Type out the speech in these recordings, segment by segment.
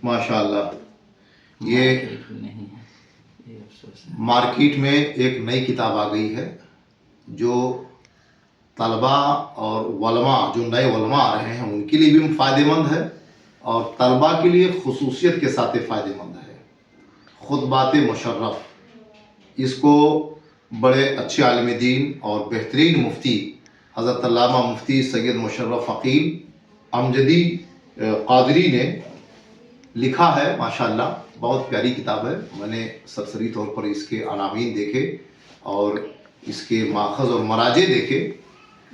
ماشاء اللہ. یہ مارکیٹ میں ایک نئی کتاب آ گئی ہے جو طلباء اور علماء، جو نئے علماء آ رہے ہیں ان کے لیے بھی فائدہ مند ہے اور طلباء کے لیے خصوصیت کے ساتھ فائدہ مند ہے. خطبات مشرف. اس کو بڑے اچھے عالم دین اور بہترین مفتی حضرت علامہ مفتی سید مشرف عقیل امجدی قادری نے لکھا ہے. ماشاءاللہ بہت پیاری کتاب ہے. میں نے سرسری طور پر اس کے عناوین دیکھے اور اس کے ماخذ اور مراجع دیکھے.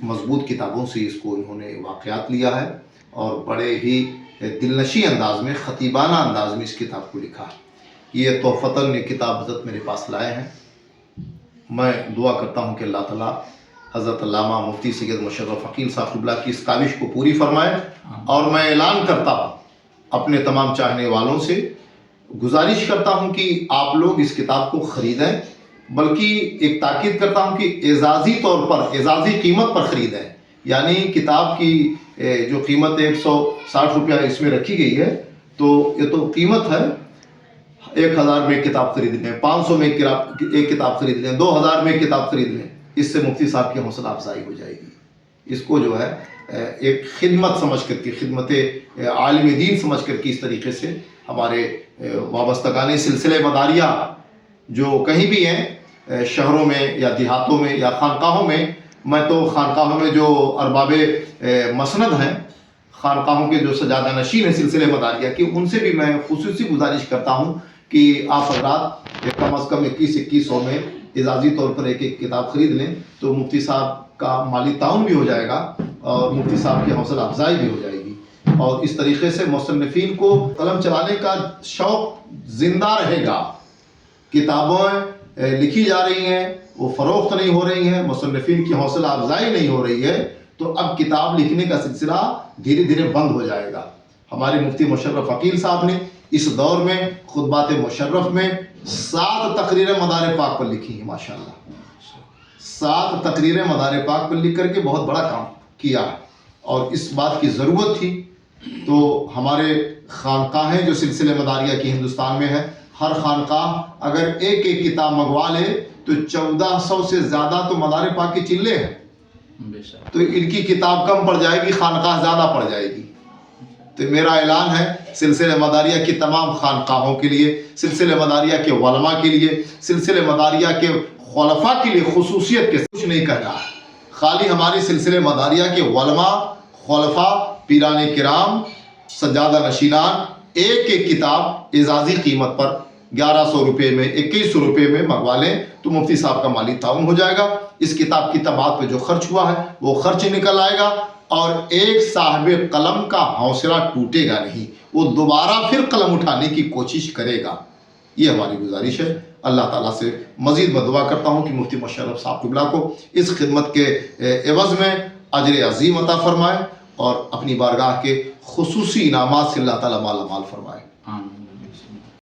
مضبوط کتابوں سے اس کو انہوں نے واقعات لیا ہے اور بڑے ہی دلنشیں انداز میں، خطیبانہ انداز میں اس کتاب کو لکھا ہے. یہ تحفتاً یہ کتاب حضرت میرے پاس لائے ہیں. میں دعا کرتا ہوں کہ اللہ تعالیٰ حضرت علامہ مفتی سید مشرف عقیل صاحب قبلہ کی اس کاوش کو پوری فرمائے. اور میں اعلان کرتا ہوں اپنے تمام چاہنے والوں سے، گزارش کرتا ہوں کہ آپ لوگ اس کتاب کو خریدیں، بلکہ ایک تاکید کرتا ہوں کہ اعزازی طور پر، اعزازی قیمت پر خریدیں. یعنی کتاب کی جو قیمت 160 روپیہ اس میں رکھی گئی ہے، تو یہ تو قیمت ہے. 1000 میں ایک کتاب خرید لیں، 500 میں ایک کتاب خرید لیں، 2000 میں ایک کتاب خرید لیں. اس سے مفتی صاحب کی حوصلہ افزائی ہو جائے گی. اس کو جو ہے ایک خدمت سمجھ کر کے، خدمت عالم دین سمجھ کر کے اس طریقے سے ہمارے وابستگان سلسلہ مداریہ جو کہیں بھی ہیں، شہروں میں یا دیہاتوں میں یا خانقاہوں میں تو خانقاہوں میں جو ارباب مسند ہیں، خانقاہوں کے جو سجادہ نشین ہیں سلسلہ مداریہ کی، ان سے بھی میں خصوصی گزارش کرتا ہوں کہ آپ حضرات کم از کم 2100 میں اعزازی طور پر ایک کتاب خرید لیں تو مفتی صاحب کا مالی تعاون بھی ہو جائے گا اور مفتی صاحب کی حوصلہ افزائی بھی ہو جائے گی. اور اس طریقے سے مصنفین کو قلم چلانے کا شوق زندہ رہے گا. کتابیں لکھی جا رہی ہیں، وہ فروخت نہیں ہو رہی ہیں، مصنفین کی حوصلہ افزائی نہیں ہو رہی ہے، تو اب کتاب لکھنے کا سلسلہ دھیرے دھیرے بند ہو جائے گا. ہمارے مفتی مشرف عقیل صاحب نے اس دور میں خطبات مشرف میں 7 تقریریں مدار پاک پر لکھی ہیں. ماشاءاللہ 7 تقریریں مدار پاک پر لکھ کر کے بہت بڑا کام کیا ہے، اور اس بات کی ضرورت تھی. تو ہمارے خانقاہیں جو سلسلہ مداریہ کی ہندوستان میں ہے، ہر خانقاہ اگر ایک کتاب منگوا لے تو 1400 سے زیادہ تو مدار پاک کی چلے ہیں. تو ان کی کتاب کم پڑ جائے گی، خانقاہ زیادہ پڑ جائے گی. تو میرا اعلان ہے سلسلہ مداریہ کی تمام خانقاہوں کے لیے، سلسلہ مداریہ کے علماء کے لیے، سلسلہ مداریہ کے خلفاء کے لیے، خصوصیت کے کچھ نہیں کہنا ہے. خالی ہمارے سلسلہ مداریہ کے علماء، خلفاء، پیران کرام، سجادہ نشینان ایک کتاب اعزازی قیمت پر 1100 روپے میں، 2100 روپے میں منگوا لیں تو مفتی صاحب کا مالی تعاون ہو جائے گا. اس کتاب کی طباعت پہ جو خرچ ہوا ہے وہ خرچ نکل آئے گا، اور ایک صاحب قلم کا حوصلہ ٹوٹے گا نہیں، وہ دوبارہ پھر قلم اٹھانے کی کوشش کرے گا. یہ ہماری گزارش ہے. اللہ تعالیٰ سے مزید میں دعا کرتا ہوں کہ مفتی مشرف صاحب قبلہ کو اس خدمت کے عوض میں اجر عظیم عطا فرمائے اور اپنی بارگاہ کے خصوصی انعامات سے اللہ تعالیٰ مالا مال فرمائے.